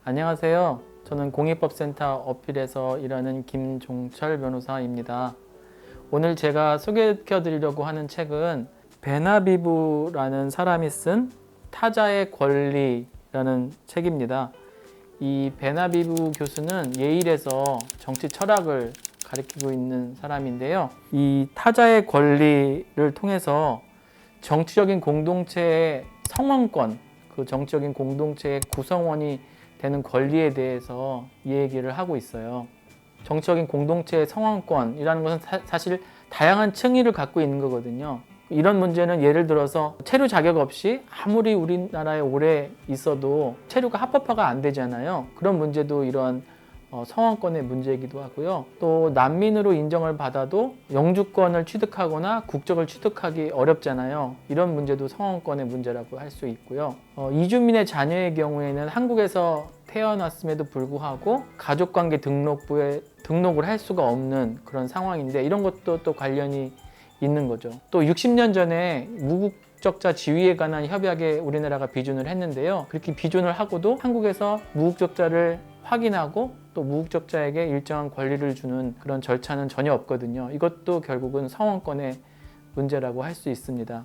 안녕하세요. 저는 공익법센터 어필에서 일하는 김종철 변호사입니다. 오늘 제가 소개해 드리려고 하는 책은 베나비부라는 사람이 쓴 타자의 권리라는 책입니다. 이 베나비부 교수는 예일에서 정치 철학을 가르치고 있는 사람인데요. 이 타자의 권리를 통해서 정치적인 공동체의 성원권, 그 정치적인 공동체의 구성원이 되는 권리에 대해서 이 얘기를 하고 있어요. 정치적인 공동체의 성원권이라는 것은 사실 다양한 층위를 갖고 있는 거거든요. 이런 문제는 예를 들어서 체류 자격 없이 아무리 우리나라에 오래 있어도 체류가 합법화가 안 되잖아요. 그런 문제도 이런 성원권의 문제이기도 하고요. 또 난민으로 인정을 받아도 영주권을 취득하거나 국적을 취득하기 어렵잖아요. 이런 문제도 성원권의 문제라고 할 수 있고요. 이주민의 자녀의 경우에는 한국에서 태어났음에도 불구하고 가족관계 등록부에 등록을 할 수가 없는 그런 상황인데 이런 것도 또 관련이 있는 거죠. 또 60년 전에 무국적자 지위에 관한 협약에 우리나라가 비준을 했는데요. 그렇게 비준을 하고도 한국에서 무국적자를 확인하고 또 무국적자에게 일정한 권리를 주는 그런 절차는 전혀 없거든요. 이것도 결국은 성원권의 문제라고 할 수 있습니다.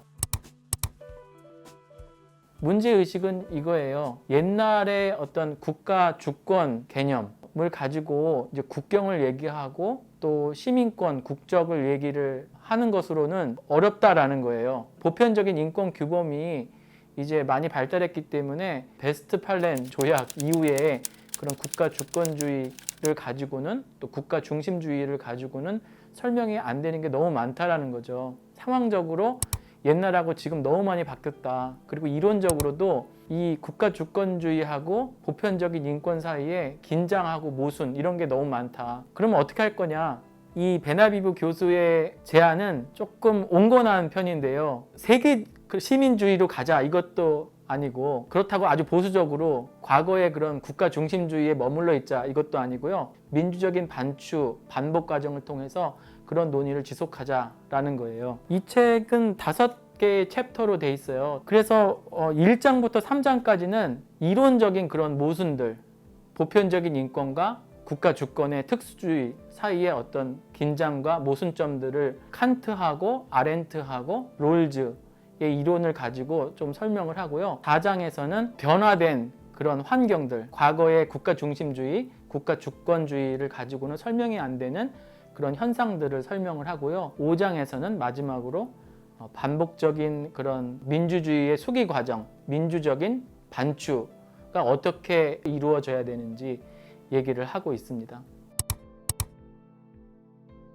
문제의식은 이거예요. 옛날에 어떤 국가 주권 개념을 가지고 이제 국경을 얘기하고 또 시민권, 국적을 얘기를 하는 것으로는 어렵다라는 거예요. 보편적인 인권 규범이 이제 많이 발달했기 때문에 베스트팔렌 조약 이후에 그런 국가 주권주의를 가지고는 또 국가 중심주의를 가지고는 설명이 안 되는 게 너무 많다라는 거죠. 상황적으로 옛날하고 지금 너무 많이 바뀌었다. 그리고 이론적으로도 이 국가 주권주의하고 보편적인 인권 사이에 긴장하고 모순 이런 게 너무 많다. 그러면 어떻게 할 거냐? 이 베나비부 교수의 제안은 조금 온건한 편인데요. 세계 시민주의로 가자 이것도 아니고 그렇다고 아주 보수적으로 과거의 그런 국가 중심주의에 머물러 있자 이것도 아니고요. 민주적인 반추, 반복 과정을 통해서 그런 논의를 지속하자라는 거예요. 이 책은 5개의 챕터로 돼 있어요. 그래서 1장부터 3장까지는 이론적인 그런 모순들, 보편적인 인권과 국가 주권의 특수주의 사이의 어떤 긴장과 모순점들을 칸트하고 아렌트하고 롤즈의 이론을 가지고 좀 설명을 하고요. 4장에서는 변화된 그런 환경들, 과거의 국가 중심주의, 국가 주권주의를 가지고는 설명이 안 되는 그런 현상들을 설명을 하고요. 5장에서는 마지막으로 반복적인 그런 민주주의의 수기 과정, 민주적인 반추가 어떻게 이루어져야 되는지 얘기를 하고 있습니다.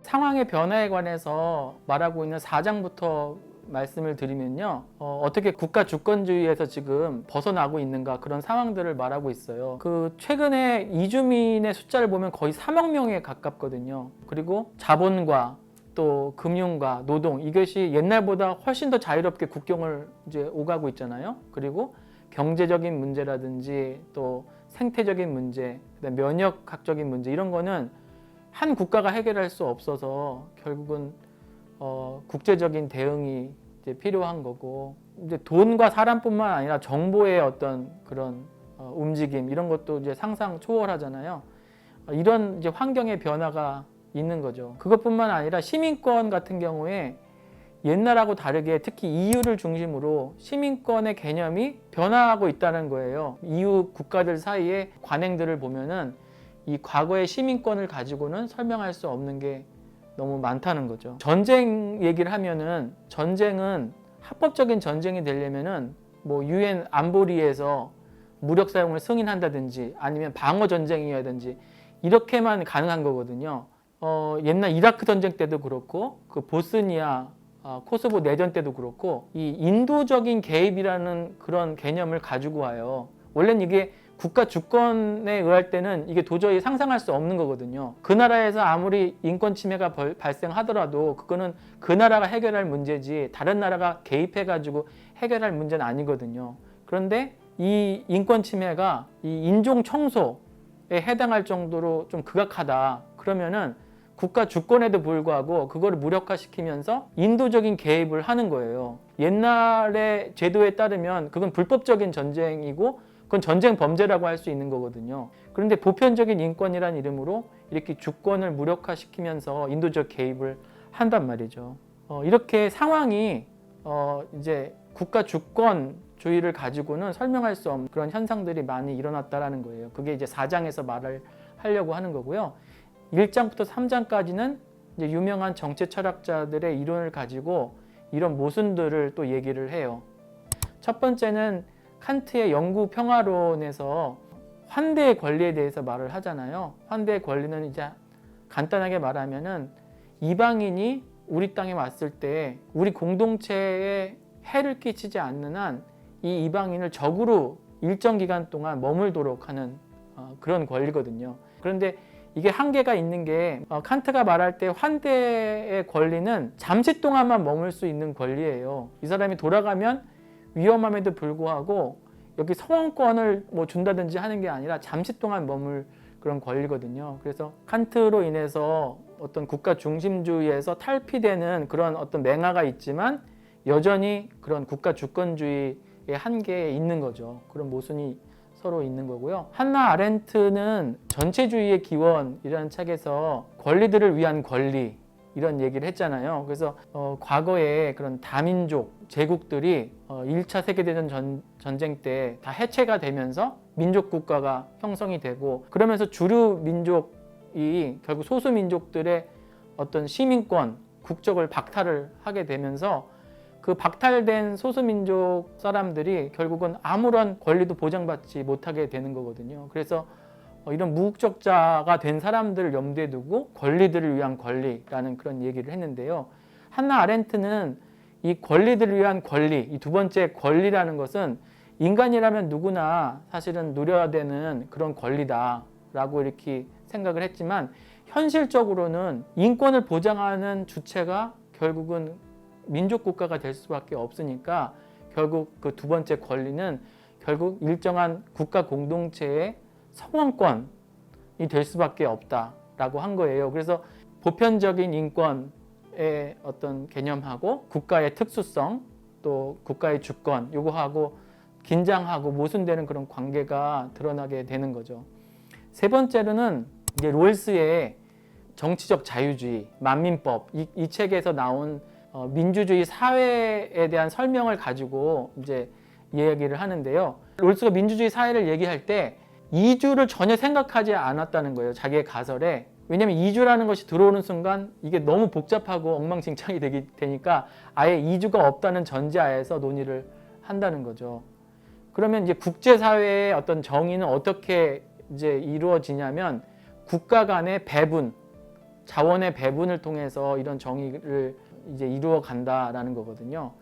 상황의 변화에 관해서 말하고 있는 4장부터 말씀을 드리면요. 어떻게 국가 주권주의에서 지금 벗어나고 있는가 그런 상황들을 말하고 있어요. 그 최근에 이주민의 숫자를 보면 거의 3억 명에 가깝거든요. 그리고 자본과 또 금융과 노동 이것이 옛날보다 훨씬 더 자유롭게 국경을 이제 오가고 있잖아요. 그리고 경제적인 문제라든지 또 생태적인 문제, 그다음에 면역학적인 문제 이런 거는 한 국가가 해결할 수 없어서 결국은 국제적인 대응이 이제 필요한 거고 이제 돈과 사람뿐만 아니라 정보의 어떤 그런 움직임 이런 것도 이제 상상 초월하잖아요. 이런 이제 환경의 변화가 있는 거죠. 그것뿐만 아니라 시민권 같은 경우에 옛날하고 다르게 특히 EU를 중심으로 시민권의 개념이 변화하고 있다는 거예요. EU 국가들 사이의 관행들을 보면은 이 과거의 시민권을 가지고는 설명할 수 없는 게 너무 많다는 거죠. 전쟁 얘기를 하면은 전쟁은 합법적인 전쟁이 되려면은 뭐 UN 안보리에서 무력 사용을 승인한다든지 아니면 방어 전쟁이라든지 이렇게만 가능한 거거든요. 옛날 이라크 전쟁 때도 그렇고 그 보스니아 코소보 내전 때도 그렇고 이 인도적인 개입이라는 그런 개념을 가지고 와요. 원래는 이게 국가 주권에 의할 때는 이게 도저히 상상할 수 없는 거거든요. 그 나라에서 아무리 인권 침해가 발생하더라도 그거는 그 나라가 해결할 문제지 다른 나라가 개입해가지고 해결할 문제는 아니거든요. 그런데 이 인권 침해가 이 인종 청소에 해당할 정도로 좀 극악하다. 그러면은 국가 주권에도 불구하고 그거를 무력화시키면서 인도적인 개입을 하는 거예요. 옛날의 제도에 따르면 그건 불법적인 전쟁이고 그건 전쟁 범죄라고 할 수 있는 거거든요. 그런데 보편적인 인권이란 이름으로 이렇게 주권을 무력화시키면서 인도적 개입을 한단 말이죠. 이렇게 상황이 이제 국가 주권주의를 가지고는 설명할 수 없는 그런 현상들이 많이 일어났다라는 거예요. 그게 이제 4장에서 말을 하려고 하는 거고요. 1장부터 3장까지는 이제 유명한 정치 철학자들의 이론을 가지고 이런 모순들을 또 얘기를 해요. 첫 번째는 칸트의 영구 평화론에서 환대의 권리에 대해서 말을 하잖아요. 환대의 권리는 이제 간단하게 말하면은 이방인이 우리 땅에 왔을 때 우리 공동체에 해를 끼치지 않는 한 이 이방인을 적으로 일정 기간 동안 머물도록 하는 그런 권리거든요. 그런데 이게 한계가 있는 게 칸트가 말할 때 환대의 권리는 잠시 동안만 머물 수 있는 권리예요. 이 사람이 돌아가면 위험함에도 불구하고 여기 성원권을 뭐 준다든지 하는 게 아니라 잠시 동안 머물 그런 권리거든요. 그래서 칸트로 인해서 어떤 국가 중심주의에서 탈피되는 그런 어떤 맹아가 있지만 여전히 그런 국가 주권주의의 한계에 있는 거죠. 그런 모순이 서로 있는 거고요. 한나 아렌트는 전체주의의 기원이라는 책에서 권리들을 위한 권리 이런 얘기를 했잖아요. 그래서 과거에 그런 다민족 제국들이 1차 세계대전 전쟁 때 다 해체가 되면서 민족 국가가 형성이 되고 그러면서 주류 민족이 결국 소수 민족들의 어떤 시민권, 국적을 박탈을 하게 되면서 그 박탈된 소수민족 사람들이 결국은 아무런 권리도 보장받지 못하게 되는 거거든요. 그래서 이런 무국적자가 된 사람들을 염두에 두고 권리들을 위한 권리라는 그런 얘기를 했는데요. 한나 아렌트는 이 권리들을 위한 권리, 이 두 번째 권리라는 것은 인간이라면 누구나 사실은 누려야 되는 그런 권리다라고 이렇게 생각을 했지만 현실적으로는 인권을 보장하는 주체가 결국은 민족 국가가 될 수밖에 없으니까 결국 그 두 번째 권리는 결국 일정한 국가 공동체의 성원권이 될 수밖에 없다라고 한 거예요. 그래서 보편적인 인권의 어떤 개념하고 국가의 특수성 또 국가의 주권 요거하고 긴장하고 모순되는 그런 관계가 드러나게 되는 거죠. 세 번째로는 이제 롤스의 정치적 자유주의, 만민법 이 책에서 나온 민주주의 사회에 대한 설명을 가지고 이제 이야기를 하는데요. 롤스가 민주주의 사회를 얘기할 때 이주를 전혀 생각하지 않았다는 거예요. 자기의 가설에. 왜냐하면 이주라는 것이 들어오는 순간 이게 너무 복잡하고 엉망진창이 되니까 아예 이주가 없다는 전제하에서 논의를 한다는 거죠. 그러면 이제 국제사회의 어떤 정의는 어떻게 이제 이루어지냐면 국가 간의 배분, 자원의 배분을 통해서 이런 정의를 이제 이루어 간다라는 거거든요.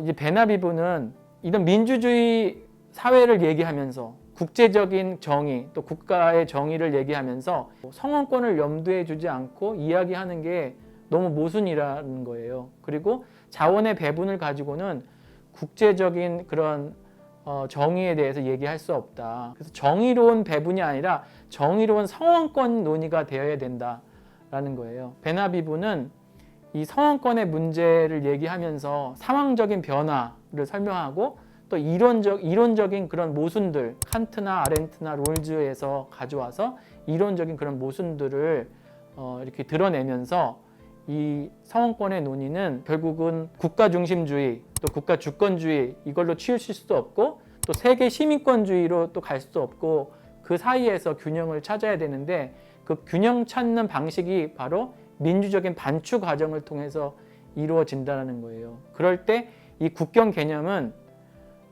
이제 베나비브는 이런 민주주의 사회를 얘기하면서 국제적인 정의 또 국가의 정의를 얘기하면서 성원권을 염두에 두지 않고 이야기하는 게 너무 모순이라는 거예요. 그리고 자원의 배분을 가지고는 국제적인 그런 정의에 대해서 얘기할 수 없다. 그래서 정의로운 배분이 아니라 정의로운 성원권 논의가 되어야 된다라는 거예요. 베나비브는 이 성원권의 문제를 얘기하면서 상황적인 변화를 설명하고 또 이론적인 그런 모순들, 칸트나 아렌트나 롤즈에서 가져와서 이론적인 그런 모순들을 이렇게 드러내면서 이 성원권의 논의는 결국은 국가 중심주의, 또 국가 주권주의 이걸로 치우칠 수도 없고 또 세계 시민권주의로 또 갈 수도 없고 그 사이에서 균형을 찾아야 되는데 그 균형 찾는 방식이 바로 민주적인 반추 과정을 통해서 이루어진다는 거예요. 그럴 때 이 국경 개념은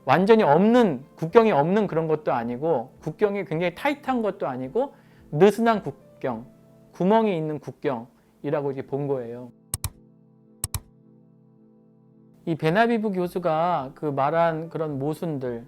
완전히 없는, 국경이 없는 그런 것도 아니고 국경이 굉장히 타이트한 것도 아니고 느슨한 국경, 구멍이 있는 국경이라고 이렇게 본 거예요. 이 베나비브 교수가 그 말한 그런 모순들,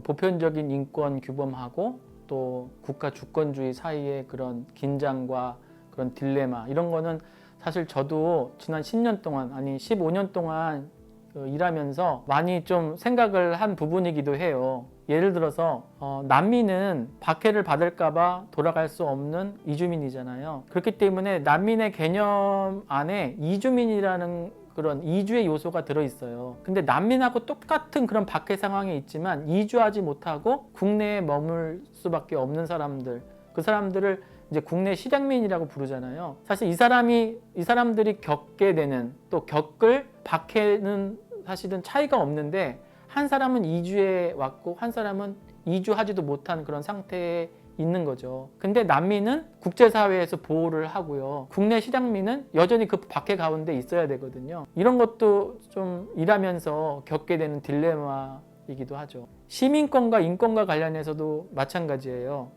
보편적인 인권 규범하고 또 국가 주권주의 사이의 그런 긴장과 그런 딜레마 이런 거는 사실 저도 지난 10년 동안 아니 15년 동안 일하면서 많이 좀 생각을 한 부분이기도 해요. 예를 들어서 난민은 박해를 받을까 봐 돌아갈 수 없는 이주민이잖아요. 그렇기 때문에 난민의 개념 안에 이주민이라는 그런 이주의 요소가 들어있어요. 근데 난민하고 똑같은 그런 박해 상황에 있지만 이주하지 못하고 국내에 머물 수밖에 없는 사람들, 그 사람들을 이제 국내 실향민이라고 부르잖아요. 사실 이 사람들이 겪게 되는, 또 겪을 박해는 사실은 차이가 없는데, 한 사람은 이주해 왔고 한 사람은 이주하지도 못한 그런 상태에 있는 거죠. 근데 난민은 국제사회에서 보호를 하고요. 국내 실향민은 여전히 그 박해 가운데 있어야 되거든요. 이런 것도 좀 일하면서 겪게 되는 딜레마이기도 하죠. 시민권과 인권과 관련해서도 마찬가지예요.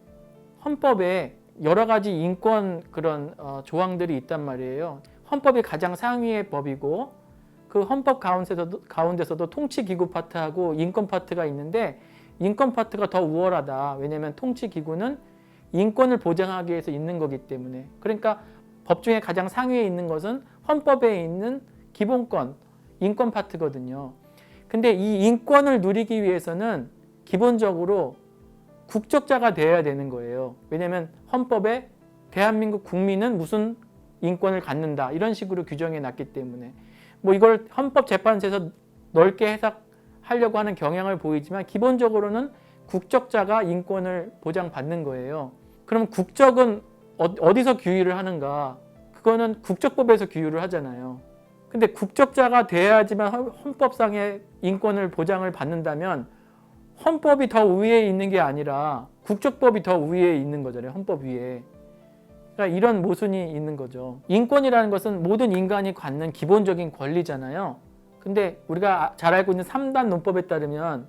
헌법에 여러 가지 인권 그런 조항들이 있단 말이에요. 헌법이 가장 상위의 법이고, 그 헌법 가운데서도 통치기구 파트하고 인권 파트가 있는데, 인권 파트가 더 우월하다. 왜냐하면 통치기구는 인권을 보장하기 위해서 있는 거기 때문에. 그러니까 법 중에 가장 상위에 있는 것은 헌법에 있는 기본권, 인권 파트거든요. 근데 이 인권을 누리기 위해서는 기본적으로 국적자가 되어야 되는 거예요. 왜냐하면 헌법에 대한민국 국민은 무슨 인권을 갖는다, 이런 식으로 규정해 놨기 때문에. 뭐 이걸 헌법재판소에서 넓게 해석하려고 하는 경향을 보이지만, 기본적으로는 국적자가 인권을 보장받는 거예요. 그럼 국적은 어디서 규율을 하는가? 그거는 국적법에서 규율을 하잖아요. 근데 국적자가 돼야지만 헌법상의 인권을 보장을 받는다면, 헌법이 더 위에 있는 게 아니라 국적법이 더 위에 있는 거잖아요. 헌법 위에. 그러니까 이런 모순이 있는 거죠. 인권이라는 것은 모든 인간이 갖는 기본적인 권리잖아요. 근데 우리가 잘 알고 있는 3단 논법에 따르면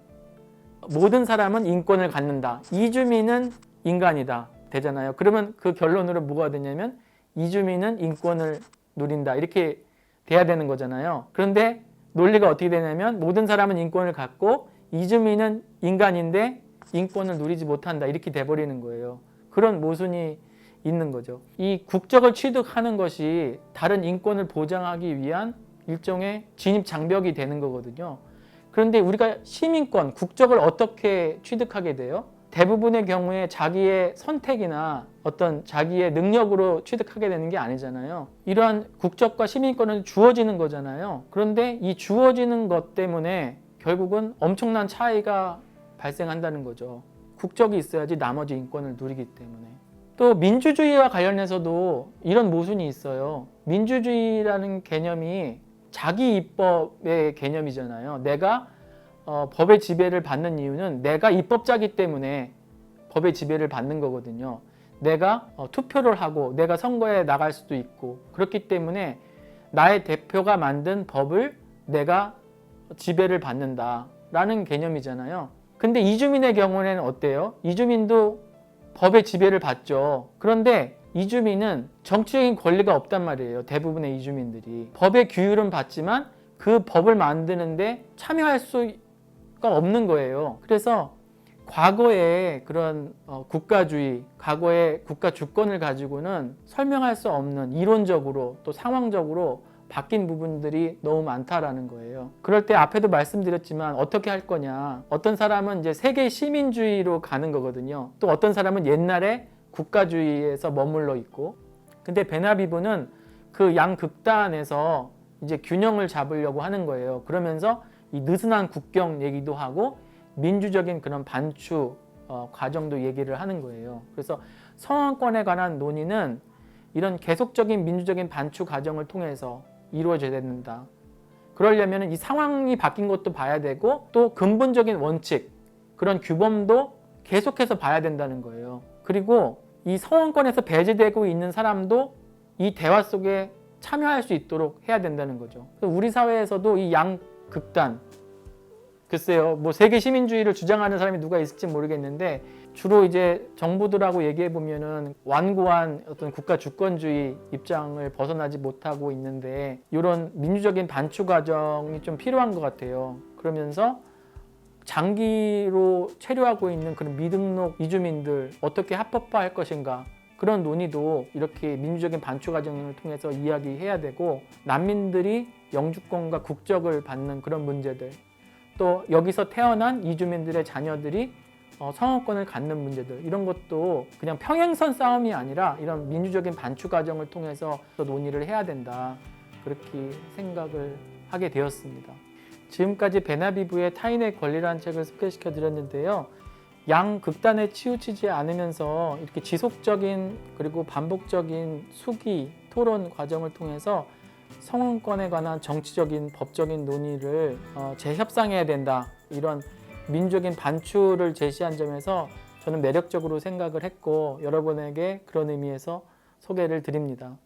모든 사람은 인권을 갖는다. 이주민은 인간이다. 되잖아요. 그러면 그 결론으로 뭐가 되냐면 이주민은 인권을 누린다. 이렇게 돼야 되는 거잖아요. 그런데 논리가 어떻게 되냐면 모든 사람은 인권을 갖고 이주민은 인간인데 인권을 누리지 못한다. 이렇게 돼버리는 거예요. 그런 모순이 있는 거죠. 이 국적을 취득하는 것이 다른 인권을 보장하기 위한 일종의 진입 장벽이 되는 거거든요. 그런데 우리가 시민권, 국적을 어떻게 취득하게 돼요? 대부분의 경우에 자기의 선택이나 어떤 자기의 능력으로 취득하게 되는 게 아니잖아요. 이러한 국적과 시민권은 주어지는 거잖아요. 그런데 이 주어지는 것 때문에 결국은 엄청난 차이가 발생한다는 거죠. 국적이 있어야지 나머지 인권을 누리기 때문에. 또 민주주의와 관련해서도 이런 모순이 있어요. 민주주의라는 개념이 자기 입법의 개념이잖아요. 내가 법의 지배를 받는 이유는 내가 입법자이기 때문에 법의 지배를 받는 거거든요. 내가 투표를 하고 내가 선거에 나갈 수도 있고, 그렇기 때문에 나의 대표가 만든 법을 내가 지배를 받는다라는 개념이잖아요. 근데 이주민의 경우에는 어때요? 이주민도 법의 지배를 받죠. 그런데 이주민은 정치적인 권리가 없단 말이에요. 대부분의 이주민들이. 법의 규율은 받지만 그 법을 만드는데 참여할 수가 없는 거예요. 그래서 과거의 그런 국가주의, 과거의 국가 주권을 가지고는 설명할 수 없는, 이론적으로 또 상황적으로 바뀐 부분들이 너무 많다라는 거예요. 그럴 때 앞에도 말씀드렸지만 어떻게 할 거냐. 어떤 사람은 이제 세계 시민주의로 가는 거거든요. 또 어떤 사람은 옛날에 국가주의에서 머물러 있고. 근데 베나비브는 그 양극단에서 이제 균형을 잡으려고 하는 거예요. 그러면서 이 느슨한 국경 얘기도 하고 민주적인 그런 반추 과정도 얘기를 하는 거예요. 그래서 성원권에 관한 논의는 이런 계속적인 민주적인 반추 과정을 통해서 이루어져야 된다. 그러려면 이 상황이 바뀐 것도 봐야 되고, 또 근본적인 원칙, 그런 규범도 계속해서 봐야 된다는 거예요. 그리고 이 성원권에서 배제되고 있는 사람도 이 대화 속에 참여할 수 있도록 해야 된다는 거죠. 우리 사회에서도 이 양극단, 글쎄요, 뭐 세계 시민주의를 주장하는 사람이 누가 있을지 모르겠는데, 주로 이제 정부들하고 얘기해 보면은 완고한 어떤 국가 주권주의 입장을 벗어나지 못하고 있는데, 이런 민주적인 반추 과정이 좀 필요한 것 같아요. 그러면서 장기로 체류하고 있는 그런 미등록 이주민들 어떻게 합법화할 것인가, 그런 논의도 이렇게 민주적인 반추 과정을 통해서 이야기해야 되고, 난민들이 영주권과 국적을 받는 그런 문제들, 또 여기서 태어난 이주민들의 자녀들이 성원권을 갖는 문제들, 이런 것도 그냥 평행선 싸움이 아니라 이런 민주적인 반추 과정을 통해서 논의를 해야 된다. 그렇게 생각을 하게 되었습니다. 지금까지 베나비브의 타인의 권리라는 책을 소개시켜 드렸는데요. 양극단에 치우치지 않으면서 이렇게 지속적인 그리고 반복적인 수기, 토론 과정을 통해서 성원권에 관한 정치적인 법적인 논의를 재협상해야 된다. 이런 민주적인 반추를 제시한 점에서 저는 매력적으로 생각을 했고 여러분에게 그런 의미에서 소개를 드립니다.